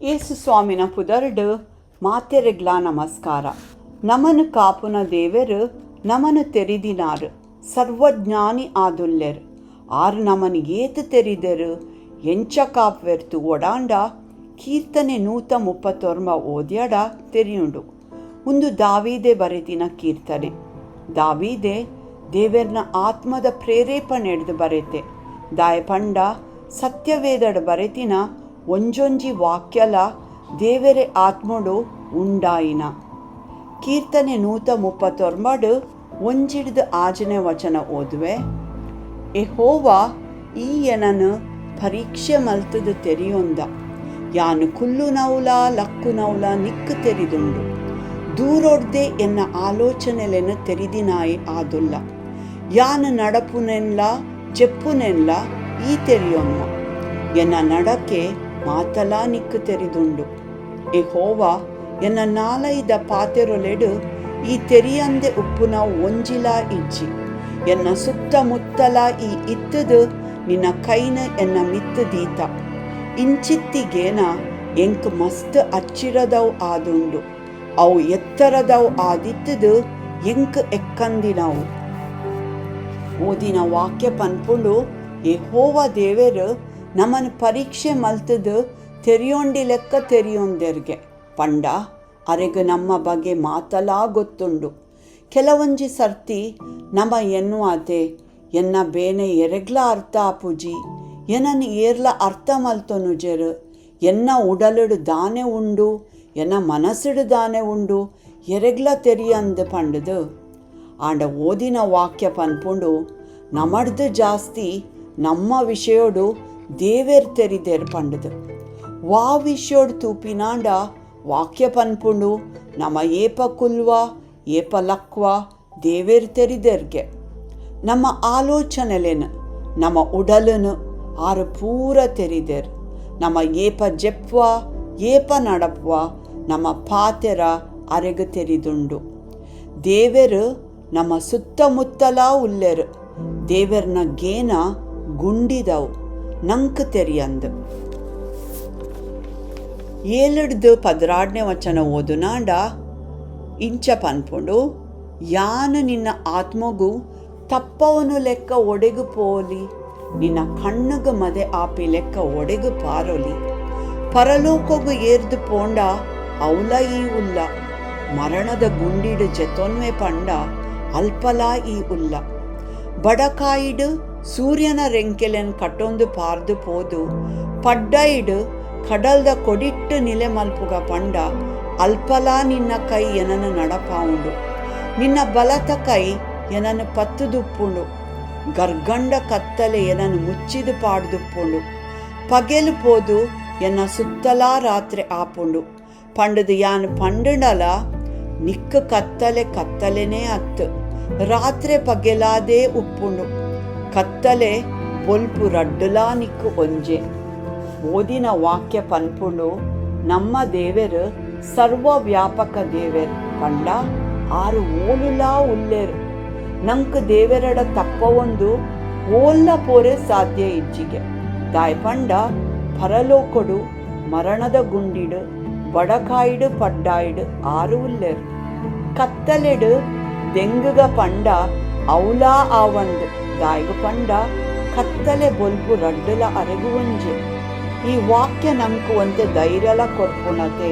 ಯೇಸು ಸ್ವಾಮಿನ ಪುದರ್ಡು ಮಾತೆರೆಗ್ಲ ನಮಸ್ಕಾರ. ನಮನು ಕಾಪುನ ದೇವೆರು ನಮನು ತೆರಿದಿನಾರು, ಸರ್ವಜ್ಞಾನಿ ಆದುಲ್ಲೆರು. ಆರು ನಮನು ಏತು ತೆರಿದರು ಎಂಚ ಕಾಪ್ವೆರ್ತು ಒಡಾಂಡ ಕೀರ್ತನೆ 139 ಓದ್ಯಡ ತೆರಿಯುಂಡು. ಒಂದು ದಾವೀದೆ ಬರೆತಿನ ಕೀರ್ತನೆ. ದಾವೀದೆ ದೇವೆರ್ನ ಆತ್ಮದ ಪ್ರೇರೇಪಣೆ ಹಿಡ್ದು ಬರೆತೆ. ದಾಯ ಪಂಡ ಸತ್ಯವೇದಡ ಬರೆತಿನ ಒಂಜೊಂಜಿ ವಾಕ್ಯಲ ದೇವರೆ ಆತ್ಮಡು ಉಂಡಾಯಿನ. ಕೀರ್ತನೆ 139 ಒಂಜಿಡ್ದು ಆಜನೆ ವಚನ ಓದುವೆ. ಯೆಹೋವ ಈ ಎನನು ಪರೀಕ್ಷೆ ಮಲ್ತದು ತೆರಿಯೊಂದ, ಯಾನು ಕುಲ್ಲು ನೌಲ ಲಕ್ಕು ನೌಲ ನಿಕ್ಕು ತೆರಿದುಂಡು. ದೂರೊಡ್ದೆ ಎನ್ನ ಆಲೋಚನೆಲೆನು ತೆರಿದಿನಾಯಿ ಆದುಲ್ಲ. ಯಾನು ನಡಪುನೆನ್ಲ ಜೆಪ್ಪುನೆನ್ಲ ಈ ತೆರಿಯೊನ್ನ, ಎನ್ನ ನಡಕೆ ಮಾತಲ ನಿಕ್ಕು ತೆರಿದುಂಡು. ಯೆಹೋವ ಎನ್ನ ನಾಲೈದ ಪಾತೆರೊಲೆಡು ಈ ತೆರಿಯಂದೆ ಉಪ್ಪುನ ಒಂಜಿಲ ಇಜ್ಜಿ. ಎನ್ನ ಸುತ್ತಮುತ್ತಲ ಈ ಇತ್ತದು ನಿನ್ನ ಕೈನ ಎನ್ನ ಮಿತ್ತು ದೀತ. ಇಂಚಿತ್ತಿಗೇನ ಎಂಕ್ ಮಸ್ತ್ ಅಚ್ಚಿರದವು ಆದುಂಡು. ಅವು ಎತ್ತರದವು ಆದಿತ್ತದು ಎಂಕ್ ಎಕ್ಕಂದಿನವು. ಓದಿನ ವಾಕ್ಯ ಪನ್ಪುಂಡು ಯೆಹೋವ ದೇವೆರು ನಮನ್ ಪರೀಕ್ಷೆ ಮಲ್ತದು ತೆರಿಯೊಂಡಿ ಲೆಕ್ಕ ತೆರಿಯೊಂದೆರ್ಗೆ ಪಂಡ ಅರೆಗು ನಮ್ಮ ಬಗ್ಗೆ ಮಾತಲಾ ಗೊತ್ತುಂಡು. ಕೆಲವೊಂಜಿ ಸರ್ತಿ ನಮ ಎನ್ನುವಾತೆ ಎನ್ನ ಬೇನೆ ಎರೆಗ್ಲ ಅರ್ಥ ಆಪುಜಿ, ಎನನ್ ಏರ್ಲ ಅರ್ಥ ಮಲ್ತೊನುಜೆರು. ಎನ್ನ ಉಡಲುಡು ದಾನೆ ಉಂಡು, ಎನ್ನ ಮನಸ್ಸುಡು ದಾನೆ ಉಂಡು, ಎರೆಗ್ಲ ತೆರಿಯಂದು ಪಂಡದು. ಆಂಡ ಓದಿನ ವಾಕ್ಯ ಪನ್ಪುಂಡು ನಮಡ್ದು ಜಾಸ್ತಿ ನಮ್ಮ ವಿಷಯೋಡು ದೇವೇರ್ ತೆರಿದೇರ್ ಪಂಡದು. ವಾ ವಿಷಯೋಡು ತೂಪಿನಾಂಡ ವಾಕ್ಯ ಪನ್ಪುಂಡು ನಮ್ಮ ಏಪ ಕುಲ್ವ ಏಪ ಲಕ್ವ ದೇವೇರ್ ತೆರಿದೇರ್ಗೆ. ನಮ್ಮ ಆಲೋಚನೆಲೇನು ನಮ್ಮ ಉಡಲನು ಆರು ಪೂರ ತೆರಿದೇರ್. ನಮ್ಮ ಏಪ ಜೆಪ್ವ ಏಪ ನಡಪ್ವ ನಮ್ಮ ಪಾತೆರ ಅರೆಗು ತೆರಿದುಂಡು. ದೇವೆರು ನಮ್ಮ ಸುತ್ತಮುತ್ತಲ ಉಲ್ಲೆರು. ದೇವೆರ್ನ ಗೇನ ಗುಂಡಿದವು ನಂಕ್ ತೆರಿಯಂದು. 7:16 ವಚನ ಓದುನಾಂಡ ಇಂಚ ಪನ್ಪುಂಡು, ಯಾನು ನಿನ್ನ ಆತ್ಮಗು ತಪ್ಪವನು ಲೆಕ್ಕ ಒಡೆಗು ಪೋಲಿ, ನಿನ್ನ ಕಣ್ಣುಗು ಮದೆ ಆಪಿ ಲೆಕ್ಕ ಒಡೆಗು ಪಾರೊಲಿ. ಪರಲೋಕಗು ಏರ್ದು ಪೋಂಡ ಅವಲ ಈ ಉಲ್ಲ, ಮರಣದ ಗುಂಡಿಡು ಜೆತೊನ್ವೆ ಪಂಡ ಅಲ್ಪಲ ಈ ಉಲ್ಲ. ಬಡಕಾಯಿಡು ಸೂರ್ಯನ ರೆಂಕೆಲೆನ್ ಕಟ್ಟೊಂದು ಪಾರ್ದು ಪೋದು, ಪಡ್ಡೈಡು ಕಡಲ್ದ ಕೊಡಿಟ್ಟು ನಿಲೆ ಮಲ್ಪುಗ ಪಂಡ ಅಲ್ಪಲ ನಿನ್ನ ಕೈ ಎನನು ನಡಪಾವುಂಡು. ನಿನ್ನ ಬಲತ ಕೈ ಎನನು ಪತ್ತುದುಪ್ಪುಂಡು, ಗರ್ಗಂಡ ಕತ್ತಲೆ ಎನನು ಮುಚ್ಚಿದು ಪಾಡ್ದುಪ್ಪುಂಡು. ಪಗೆಲು ಪೋದು ಎನ್ನ ಸುತ್ತಲಾ ರಾತ್ರಿ ಆಪುಂಡು. ಪಂಡದು ಯಾನು ಪಂಡಲ ನಿಕ್ಕು ಕತ್ತಲೆ ಕತ್ತಲೆನೇ ಅತ್ತು, ರಾತ್ರಿ ಪಗೆಲಾದೇ ಉಪ್ಪುಂಡು. ಕತ್ತಲೆ ಬೊಲ್ಪು ರಡ್ಡುಲಾ ನಿಕ್ಕು ಒಂಜೆ. ಓದಿನ ವಾಕ್ಯ ಪನ್ಪುಂಡು ನಮ್ಮ ದೇವೆರು ಸರ್ವ ವ್ಯಾಪಕ ದೇವೆರು ಪಂಡ ಆರು ಓಲುಲಾ ಉಲ್ಲೆರು. ನಂಕ್ ದೇವೆರಡ ತಪ್ಪವೊಂದು ಓಲ್ಲ ಪೋರೆ ಸಾಧ್ಯ ಇಜ್ಜಿಗೆ. ದಾಯ್ ಪಂಡ ಪರಲೋಕೊಡು ಮರಣದ ಗುಂಡಿಡು ಬಡಕಾಯಿಡು ಪಡ್ಡಾಯಿಡು ಆರು ಉಲ್ಲೆರು. ಕತ್ತಲೆಡು ದೆಂಗುಗ ಪಂಡ ಅವಲಾ ಆವಂದು. ದಾಯ್ಗು ಪಂಡ ಕತ್ತಲೆ ಬೊಲ್ಪು ರಡ್ಡುಲ ಅರೆಗು ಒಂಜೆ. ಈ ವಾಕ್ಯ ನಮ್ಕು ಒಂತೆ ಧೈರ್ಯಲ ಕೊರ್ಪುಣತೆ.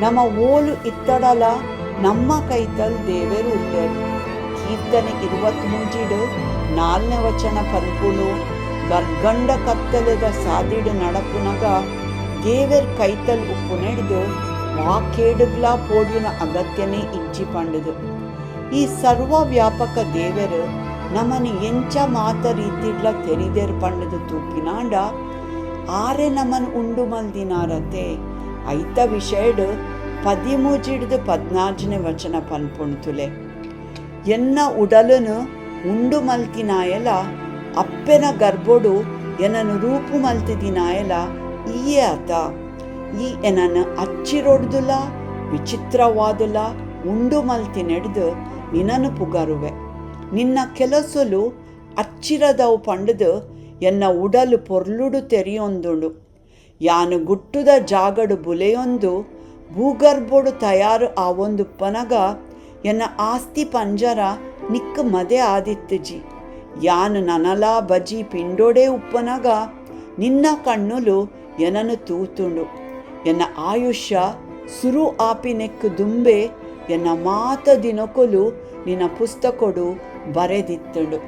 ನಮ್ಮ ಓಲು ಇತ್ತಡಲ ನಮ್ಮ ಕೈತಲ್ ದೇವೆರು ಉಲ್ಲೆರು. ಕೀರ್ತನೆ 23:4 ವಚನ ಪನ್ಪುನು, ಗರ್ಗಂಡ ಕತ್ತಲೆದ ಸಾದಿಡು ನಡಪುನಗ ದೇವೆರ್ ಕೈತಲ್ ಉಪ್ಪು ನೆಡ್ದು ವಾಕೇಡುಗ್ಲಾ ಪೋಡಿನ ಅಗತ್ಯನೇ ಇಜ್ಜಿ ಪಂಡುದು. ಈ ಸರ್ವ ವ್ಯಾಪಕ ದೇವೆರು ನಮನಿ ಎಂಚ ಮಾತ ರೀತಿಡ್ಲ ತೆರಿದೇರ್ ಪಂಡದು ತೂಪಿನಾಂಡ ಆರೆ ನಮನ್ ಉಂಡು ಮಲ್ದಿನಾರತೆ. ಐತ ವಿಷಯಡು 13-14 ವಚನ ಪನ್ಪುಣ್ತುಲೆ. ಎನ್ನ ಉಡಲನು ಉಂಡು ಮಲ್ತಿನಾಯಲ, ಅಪ್ಪೆನ ಗರ್ಭೊಡು ಎನನು ರೂಪು ಮಲ್ತಿದಿನಾಯಲ ಈಯೇ ಆತ. ಈ ಎನನು ಅಚ್ಚಿರೊಡ್ದುಲ ವಿಚಿತ್ರವಾದುಲ ಉಂಡು ಮಲ್ತಿ ನೆಡ್ದು ನಿನನು ಪುಗರುವೆ. ನಿನ್ನ ಕೆಲಸಲು ಅಚ್ಚಿರದವು ಪಂಡದು ಎನ್ನ ಉಡಲು ಪೊರ್ಲುಡು ತೆರಿಯೊಂದುಂಡು. ಯಾನು ಗುಟ್ಟುದ ಜಾಗಡು ಬುಲೆಯೊಂದು ಭೂಗರ್ಭೊಡು ತಯಾರು ಆವೊಂದು ಪನಗ ಎನ್ನ ಆಸ್ತಿ ಪಂಜರ ನಿಕ್ಕ ಮದೆ ಆದಿತ್ತುಜಿ. ಯಾನು ನನಲಾ ಬಜಿ ಪಿಂಡೋಡೆ ಉಪ್ಪನಗ ನಿನ್ನ ಕಣ್ಣುಲು ಎನನು ತೂತುಂಡು. ಎನ್ನ ಆಯುಷ್ಯ ಸುರು ಆಪಿನೆಕ್ಕು ದುಂಬೆ ಎನ್ನ ಮಾತ ದಿನಕೊಲು ನಿನ್ನ ಪುಸ್ತಕೊಡು ಬರೆದಿತ್ತುಂಡು.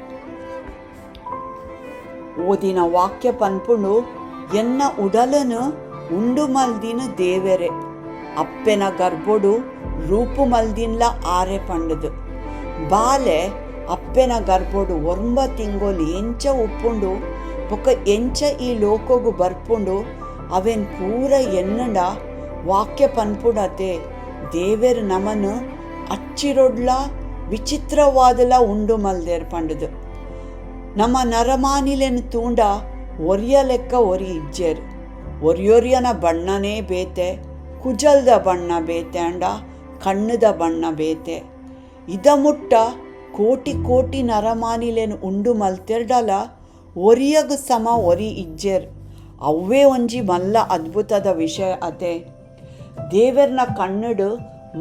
ಓದಿನ ವಾಕ್ಯ ಪನ್ಪುಂಡು ಎನ್ನ ಉಡಲನು ಉಂಡು ಮಲ್ದಿನ ದೇವೆರೆ ಅಪ್ಪೆನ ಗರ್ಭೊಡು ರೂಪು ಮಲ್ದಿನ್ಲ ಆರೆ ಪಂಡದು. ಬಾಲೆ ಅಪ್ಪೆನ ಗರ್ಭೊಡು 9 ತಿಂಗೋಲು ಎಂಚ ಉಪ್ಪುಂಡು ಬೊಕ್ಕ ಎಂಚ ಈ ಲೋಕಗು ಬರ್ಪುಂಡು ಅವೆನ್ ಪೂರ ಎನ್ನಡ ವಾಕ್ಯ ಪನ್ಪುಡತೆ ದೇವೆರು ನಮನು ಅಚ್ಚಿರೊಡ್ಲ ವಿಚಿತ್ರವಾದಲ ಉಂಡು ಮಲ್ದೇರ್ ಪಂಡದು. ನಮ್ಮ ನರಮಾನಿಲೆನ್ ತೂಂಡ ಒರಿಯ ಲೆಕ್ಕ ಒರಿ ಇಜ್ಜೇರು. ಒರಿಯೊರಿಯನ ಬಣ್ಣನೇ ಬೇತೆ, ಕುಜಲ್ದ ಬಣ್ಣ ಬೇತೆ ಅಂಡ ಕಣ್ಣದ ಬಣ್ಣ ಬೇತೆ. ಇದ ಮುಟ್ಟ ಕೋಟಿ ಕೋಟಿ ನರಮಾನಿಲೆನ್ ಉಂಡು ಮಲ್ತೆರ್ಡಲ ಒರಿಯಗ ಸಮ ಒರಿ ಇಜ್ಜೇರು. ಅವೇ ಒಂಜಿ ಮಲ್ಲ ಅದ್ಭುತದ ವಿಷಯ ಅತೆ. ದೇವೆರ್ನ ಕಣ್ಣಡು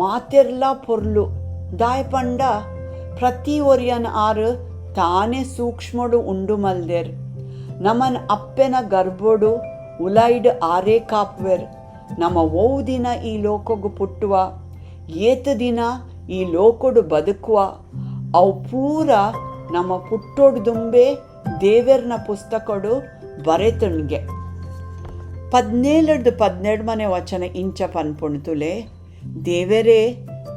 ಮಾತೆರ್ಲ ಪೊರ್ಲು ದಾಯಪಂಡ ಪ್ರತಿ ಒರಿಯನ ಆರು ತಾನೇ ಸೂಕ್ಷ್ಮಡು ಉಂಡು ಮಲ್ದೇರ್. ನಮನ್ ಅಪ್ಪೆನ ಗರ್ಭೋಡು ಉಲೈಡ್ ಆರೇ ಕಾಪ್ವೆರ್. ನಮ್ಮ ಓವು ದಿನ ಈ ಲೋಕಗು ಪುಟ್ಟುವ, ಏತ ದಿನ ಈ ಲೋಕಡು ಬದುಕುವ, ಅವು ಪೂರ ನಮ್ಮ ಪುಟ್ಟೋಡು ದುಂಬೆ ದೇವೆರ್ನ ಪುಸ್ತಕಡು ಬರೆತುಣ್ಗೆ. 17 ವಚನ ಇಂಚ ಪನ್ಪುಣ್ತುಲೆ ದೇವೆರೇ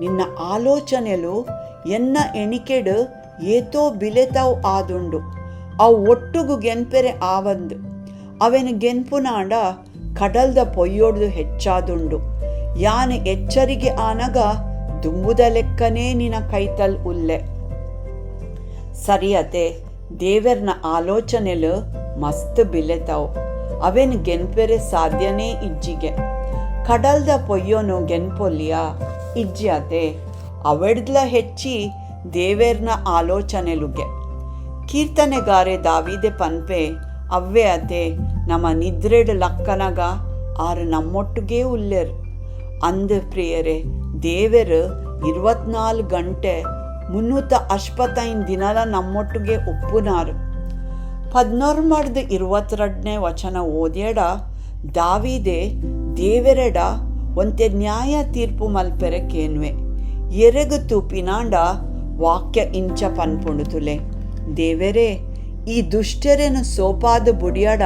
ನಿನ್ನ ಆಲೋಚನೆಲು ಎನ್ನ ಎಣಿಕೆಡು ಏತೋ ಬಿಲೆತವು ಆದುಂಡು. ಅವು ಒಟ್ಟುಗು ಗೆನ್ಪೆರೆ ಆವಂದು. ಅವೆನು ಗೆನ್ಪುನಾಂಡ ಕಡಲ್ದ ಪೊಯ್ಯೋಡ್ದು ಹೆಚ್ಚಾದುಂಡು. ಯಾನು ಎಚ್ಚರಿಗೆ ಆನಗ ದುಂಬುದ ಲೆಕ್ಕನೇ ನಿನ್ನ ಕೈತಲ್ ಉಲ್ಲೆ. ಸರಿಯತೆ ದೇವೆರ್ನ ಆಲೋಚನೆಲು ಮಸ್ತ್ ಬಿಲೆತವು. ಅವೆನು ಗೆನ್ಪೆರೆ ಸಾಧ್ಯನೇ ಇಜ್ಜಿಗೆ. ಕಡಲ್ದ ಪೊಯ್ಯೋನು ಗೆನ್ಪೊಲ್ಲಿಯಾ ಇಜ್ಜಿಯತೆ ಅವೆಡ್ಲ ಹೆಚ್ಚಿ ದೇವೆರ್ನ ಆಲೋಚನೆಲುಗೆ. ಕೀರ್ತನೆಗಾರೆ ದಾವಿದೆ ಪನ್ಪೆ ಅವ್ವೆ ಅತೆ ನಮ್ಮ ನಿದ್ರೆಡ್ ಲಕ್ಕನಗ ಆರು ನಮ್ಮೊಟ್ಟಿಗೆ ಉಲ್ಲೆರು. ಅಂದು ಪ್ರಿಯರೇ ದೇವೆರು 24 ಗಂಟೆ 365 ದಿನಲ ನಮ್ಮೊಟ್ಟಿಗೆ ಉಪ್ಪುನಾರು. 22 ವಚನ ಓದ್ಯಡ ದಾವಿದೆ ದೇವೆರೆಡ ಒಂತೆ ನ್ಯಾಯ ತೀರ್ಪು ಮಲ್ಪೆರೆ ಕೇನ್ವೆ. ಎರೆಗು ತೂಪಿನಾಂಡ ವಾಕ್ಯ ಇಂಚ ಪನ್ಪುಂಡುತುಲೆ ದೇವೆರೇ ಈ ದುಷ್ಟರೆನು ಸೋಪಾದ ಬುಡಿಯಡ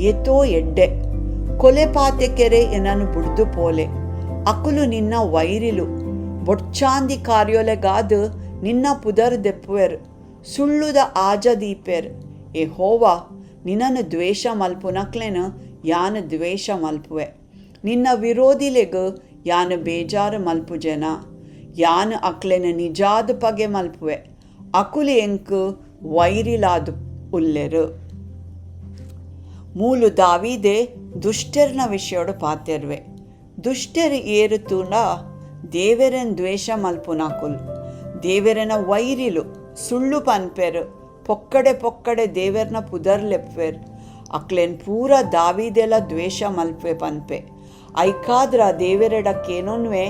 ಏತೋ ಎಡ್ಡೆ ಕೊಲೆ ಪಾತೆಕೆರೆ ಎನನು ಬುಡ್ದು ಪೋಲೆ. ಅಕುಲು ನಿನ್ನ ವೈರಿಲು ಬೊಡ್ಚಾಂದಿ ಕಾರ್ಯೋಲೆಗಾದು ನಿನ್ನ ಪುದರ್ ದೆಪ್ಪುವೆರು. ಸುಳ್ಳುದ ಆಜ ದೀಪೆರ್. ಎ ಹೋವಾ ನಿನ್ನನ್ನು ದ್ವೇಷ ಮಲ್ಪುನಕ್ಲೆನು ಯಾನು ದ್ವೇಷ ಮಲ್ಪುವೆ. ನಿನ್ನ ವಿರೋಧಿಲೆಗು ಯಾನು ಬೇಜಾರು ಮಲ್ಪು ಜನ. ಯಾನು ಅಕ್ಲೆನು ನಿಜಾದ ಪಗೆ ಮಲ್ಪುವೆ. ಅಕುಲು ಎಂಕು ವೈರಿಲಾದು ಉಲ್ಲೆರು. ಮೂಲು ದಾವಿದೆ ದುಷ್ಟರ್ನ ವಿಷಯೋಡು ಪಾತೆರ್ವೆ. ದುಷ್ಟರು ಏರು ತೂಂಡ ದೇವೆರನ್ ದ್ವೇಷ ಮಲ್ಪುನಕುಲು. ದೇವೆರನ ವೈರಿಲು ಸುಳ್ಳು ಪನ್ಪೆರು. ಪೊಕ್ಕಡೆ ದೇವೆರ್ನ ಪುದರ್ಲೆಪ್ಪೆರ್. ಅಕ್ಲೆನ್ ಪೂರ ದಾವಿದೆಲ ದ್ವೇಷ ಮಲ್ಪೆ ಪನ್ಪೆ. ಐಕಾದ್ರ ದೇವೆರೆಡಕ್ಕೇನೊನ್ವೆ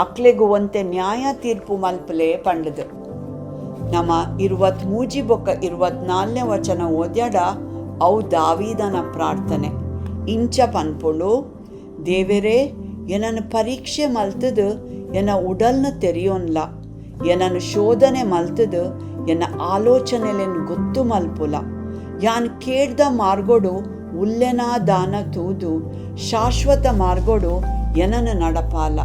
ಅಕ್ಲೆಗು ಒಂತೆ ನ್ಯಾಯ ತೀರ್ಪು ಮಲ್ಪಲೆ ಪಂಡದು. ನಮ್ಮ 23 ಬೊಕ್ಕ 24 ವಚನ ಓದ್ಯಡ ಅವು ದಾವಿದನ ಪ್ರಾರ್ಥನೆ ಇಂಚ ಪನ್ಪುಳು ದೇವೆರೇ ಎನನು ಪರೀಕ್ಷೆ ಮಲ್ತದು ಎನ್ನ ಉಡಲ್ನ ತೆರೆಯೋನ್ಲ. ಎನನು ಶೋಧನೆ ಮಲ್ತದು ಎನ್ನ ಆಲೋಚನೆಲೆನ್ ಗೊತ್ತು ಮಲ್ಪುಲ. ಯಾನ್ ಕೇಳ್ದ ಮಾರ್ಗೋಡು ಉಲ್ಲೆನಾ ದಾನ ತೂದು ಶಾಶ್ವತ ಮಾರ್ಗೋಡು ಎನನು ನಡಪಾಲ.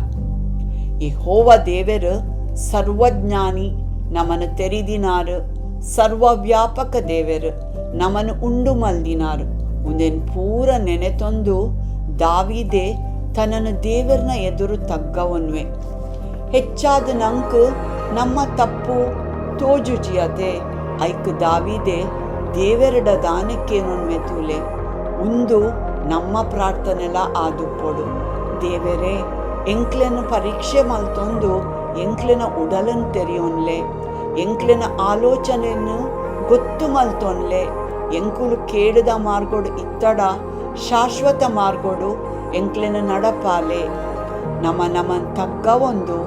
ಈ ಹೋವ ದೇವೆರು ಸರ್ವಜ್ಞಾನಿ ನಮನು ತೆರಿದಿನಾರು. ಸರ್ವವ್ಯಾಪಕ ದೇವೆರು ನಮನು ಉಂಡು ಮಲ್ದಿನಾರು. ಉಂದೆನ್ ಪೂರ ನೆನೆತೊಂದು ದಾವಿದೆ ತನ್ನನು ದೇವೆರ್ನ ಎದುರು ತಗ್ಗವನ್ವೆ. ಹೆಚ್ಚಾದ ನಂಕು ನಮ್ಮ ತಪ್ಪು ತೋಜುಜಿಯತೆ ಐಕ್ ದಾವಿದೆ ದೇವೆರಡ ದಾನಕ್ಕೇನೊನ್ವೆ ತೂಲೆ. ಉಂದು ನಮ್ಮ ಪ್ರಾರ್ಥನೆಲ ಆದುಪ್ಪೊಡು. ದೇವೆರೇ ಎಂಕ್ಲೆನ ಪರೀಕ್ಷೆ ಮಲ್ತೊಂದು ಎಂಕ್ಲೆನ ಉಡಲನ್ನು ತೆರೆಯೋನ್ಲೆ. ಎಂಕ್ಲೆನ ಆಲೋಚನೆಯನ್ನು ಗೊತ್ತು ಮಲ್ತೊನ್ಲೆ. ಎಂಕುಲು ಕೇಡದ ಮಾರ್ಗೋಡು ಇತ್ತಡ ಶಾಶ್ವತ ಮಾರ್ಗೋಡು ಎಂಕ್ಲೆನ ನಡಪಾಲೆ. ನಮನ್ ತಗ್ಗ ಒಂದು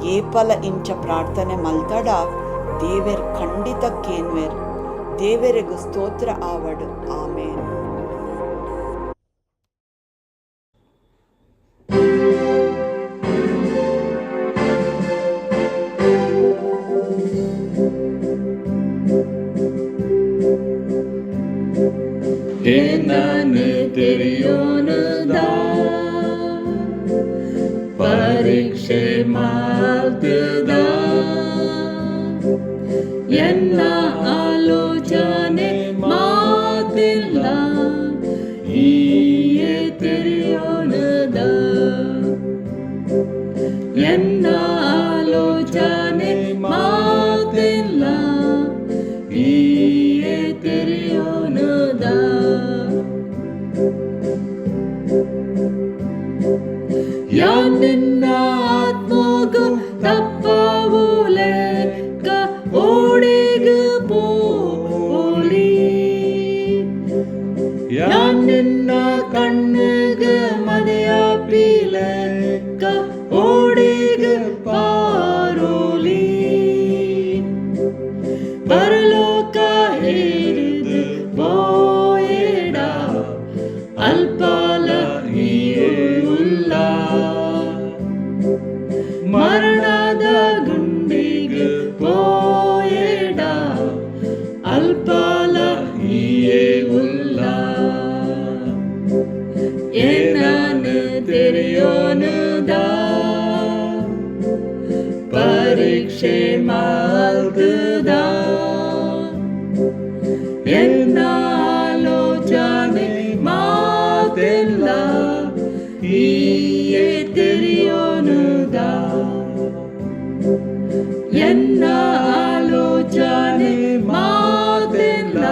ಏಪಲ ಇಂಚ ಪ್ರಾರ್ಥನೆ ಮಲ್ತಡ ದೇವೆರ್ ಖಂಡಿತ ಕೇನ್ವೆರ್. ದೇವರಿಗೂ ಸ್ತೋತ್ರ ಆವಡು. ಆಮೇನ್. ನಾನು ತೆರೆಯೋನದ ಪರೀಕ್ಷೆ ಮಾಡ್ತದ ಎಲ್ಲ ಆಲೋಚನೆ ಮಾತಿಲ್ಲ ಹೀಗೆ ತೆರೆಯೋನದ ಎಲ್ಲ ಆಲೋಚನೆ ಮಾತಿಲ್ಲ ಹೀಗೆ ತೆರೆಯೋನದ ನಿನ್ನ ಆತ್ಮಗೂ ತಪ್ಪವುಲೆಕ್ಕ ಓಡಿಗ ಪೋಲಿ ನಿನ್ನ ಕಣ್ಣಿಗ ಮನೆಯ ಪೀಲಕ್ಕ ಓಡಿಗ ಪಾರೋಲಿ ಪರಲೋಕ ಹಿಡಿದು ಪೋಯೇಡ ಅಲ್ಪಾಲ ಉಲ್ಲ ಮರಣದ ಗುಂಡಿಗೆ ಪೋಯೇಡ ಅಲ್ಪಾಲ ಉಲ್ಲ ನಾನು ತೆರೆಯೋನದ ಪರೀಕ್ಷೆ ಮಾಡ್ತದ ಎಲ್ಲ ಆಲೋಚನೆ ಮಾತೆಲ್ಲ ಹೀಗೆ ತೆರೆಯೋನದ ಎಲ್ಲ ಆಲೋಚನೆ ಮಾತೆಲ್ಲ